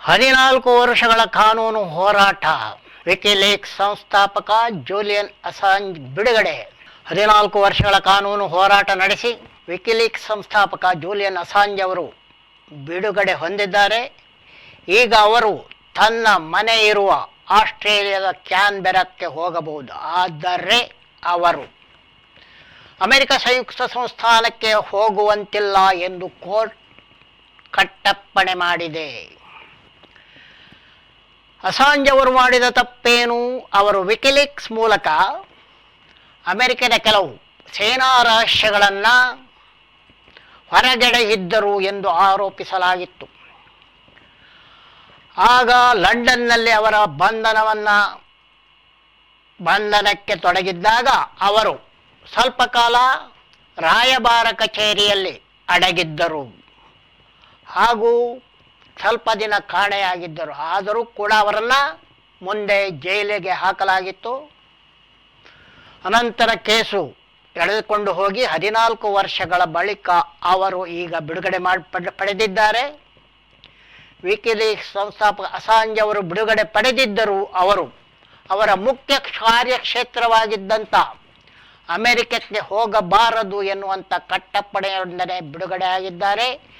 14 ವರ್ಷಗಳ ಕಾನೂನು ಹೋರಾಟ. ವಿಕಿಲೀಕ್ಸ್ ಸಂಸ್ಥಾಪಕ ಜೂಲಿಯನ್ ಅಸಾಂಜ್ ಬಿಡುಗಡೆ. 14 ವರ್ಷಗಳ ಕಾನೂನು ಹೋರಾಟ ನಡೆಸಿ ವಿಕಿಲೀಕ್ಸ್ ಸಂಸ್ಥಾಪಕ ಜೂಲಿಯನ್ ಅಸಾಂಜ್ ಅವರು ಬಿಡುಗಡೆ ಹೊಂದಿದ್ದಾರೆ. ಈಗ ಅವರು ತನ್ನ ಮನೆ ಇರುವ ಆಸ್ಟ್ರೇಲಿಯಾದ ಕ್ಯಾನ್ಬೆರಾಕ್ಕೆ ಹೋಗಬಹುದು. ಆದರೆ ಅವರು ಅಮೆರಿಕ ಸಂಯುಕ್ತ ಸಂಸ್ಥಾನಕ್ಕೆ ಹೋಗುವಂತಿಲ್ಲ ಎಂದು ಕೋರ್ಟ್ ಕಟ್ಟಪ್ಪಣೆ ಮಾಡಿದೆ. ಅಸಾಂಜ್ ಅವರು ಮಾಡಿದ ತಪ್ಪೇನು? ಅವರು ವಿಕಿಲೀಕ್ಸ್ ಮೂಲಕ ಅಮೆರಿಕದ ಕೆಲವು ಸೇನಾ ರಹಸ್ಯಗಳನ್ನು ಹೊರಗಡೆ ಇದ್ದರು ಎಂದು ಆರೋಪಿಸಲಾಗಿತ್ತು. ಆಗ ಲಂಡನ್ನಲ್ಲಿ ಅವರ ಬಂಧನಕ್ಕೆ ತೊಡಗಿದ್ದಾಗ ಅವರು ಸ್ವಲ್ಪ ಕಾಲ ರಾಯಭಾರ ಕಚೇರಿಯಲ್ಲಿ ಅಡಗಿದ್ದರು ಹಾಗೂ ಸ್ವಲ್ಪ ದಿನ ಕಾಣೆಯಾಗಿದ್ದರು. ಆದರೂ ಕೂಡ ಅವರನ್ನು ಮುಂದೆ ಜೈಲಿಗೆ ಹಾಕಲಾಗಿತ್ತು. ಅನಂತರ ಕೇಸು ಎಳೆದುಕೊಂಡು ಹೋಗಿ 14 ವರ್ಷಗಳ ಬಳಿಕ ಅವರು ಈಗ ಬಿಡುಗಡೆ ಪಡೆದಿದ್ದಾರೆ. ವಿಕಿಲೀಕ್ಸ್ ಸಂಸ್ಥಾಪಕ ಅಸಾಂಜ್ ಅವರು ಬಿಡುಗಡೆ ಪಡೆದಿದ್ದರು. ಅವರ ಮುಖ್ಯ ಕಾರ್ಯಕ್ಷೇತ್ರವಾಗಿದ್ದಂಥ ಅಮೆರಿಕಕ್ಕೆ ಹೋಗಬಾರದು ಎನ್ನುವಂಥ ಕಟ್ಟಪ್ಪಣೆಯೊಂದನೆ ಬಿಡುಗಡೆ ಆಗಿದ್ದಾರೆ.